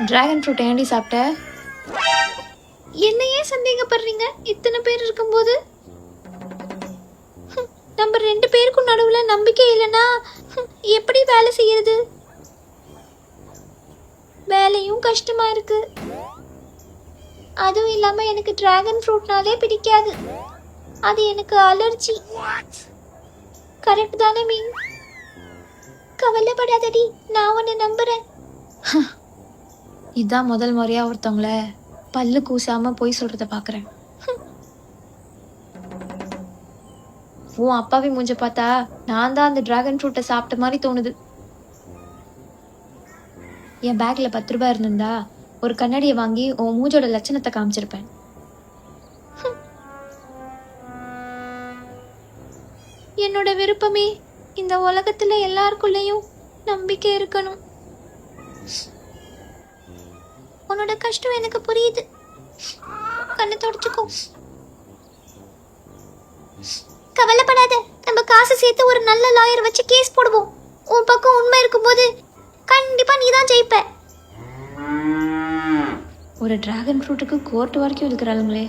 Dragon fruit ஏண்டி சாப்பிட்ட? என்ன ஏன் சந்தேகப்படுறீங்க? இத்தனை பேர் இருக்கும்போது நம்ம 2 பேருக்கும் நடுவுல நம்பிக்கை இல்லைன்னா எப்படி வேலை செய்யறது? வேலையும் கஷ்டமா இருக்கு. அதுவும் இல்லாம எனக்கு டிராகன் ஃப்ரூட்னாலே பிடிக்காது. அது எனக்கு அலர்ஜி. கரெக்ட் தானே மீன்? கவலைப்படாதடி, நான் உன்னை நம்புறேன். இதான் முதல் முறையா ஒருத்தவங்கள பல்லு கூசாம போய் சொல்றத பாக்குறேன். உன் அப்பாவி மூஞ்ச பார்த்தா நான் தான் அந்த டிராகன் ஃப்ரூட்டை சாப்பிட்ட மாதிரி தோணுது. என் பேக்ல 10 ரூபாய் இருந்திருந்தா ஒரு கண்ணாடியை வாங்கி உன் மூஞ்சோட லட்சணத்தை காமிச்சிருப்பேன். என்னோட விருப்பமே இந்த உலகத்துல எல்லாருக்குள்ளேயும் நம்பிக்கை இருக்கணும். உன்னோட கஷ்டம் எனக்கு புரியுது. கண்ணை தொடச்சுக்கோ. கவலைப்படாத, நம்ம காசு சேர்த்து ஒரு நல்ல லாயர் வச்சு கேஸ் போடுவோம். உன் பக்கம் உண்மை இருக்கும்போது கண்டிப்பா நீ தான் ஜெயிப்ப. ஒரு டிராகன் ஃப்ரூட்டுக்கு கோர்ட் வரைக்கும் இருக்கிறாளுங்களே.